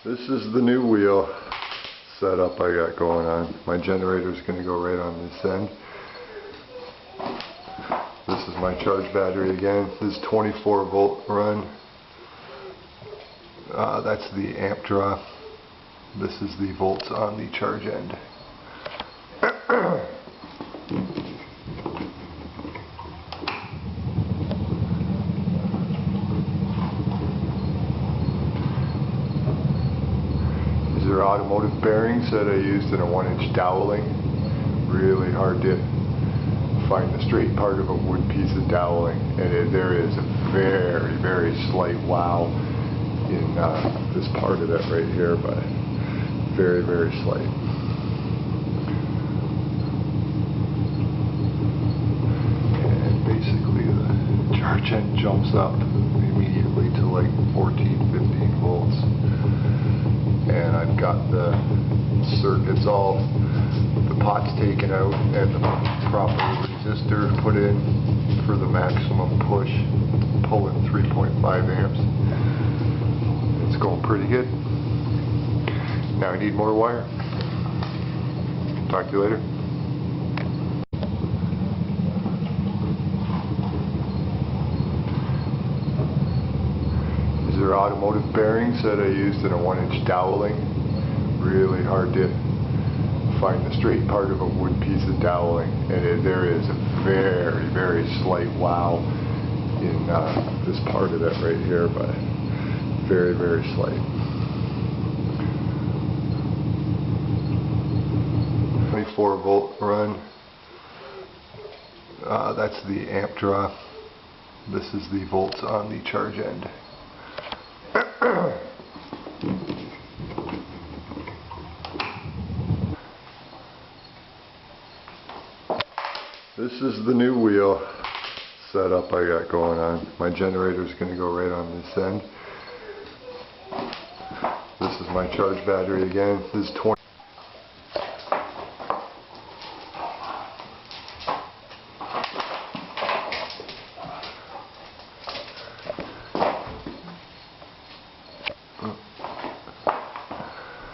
This is the new wheel setup I got going on. My generator is going to go right on this end. This is my charge battery again. This is 24 volt run. That's the amp draw. This is the volts on the charge end. These are automotive bearings that I used in a 1-inch doweling. Really hard to find the straight part of a wood piece of doweling, and there is a very, very slight wow in this part of it right here, but very, very slight. And basically the charge end jumps up immediately to like 14-15 volts. And I've got the circuits all, the pot's taken out and the proper resistor put in for the maximum push, pulling 3.5 amps. It's going pretty good. Now I need more wire. Talk to you later. These are automotive bearings that I used in a 1-inch doweling. Really hard to find the straight part of a wood piece of doweling, and there is a very, very slight wow in this part of it right here, but very, very slight. 24 volt run. That's the amp draw. This is the volts on the charge end. This is the new wheel setup I got going on. My generator is going to go right on this end. This is my charge battery again. This is 20.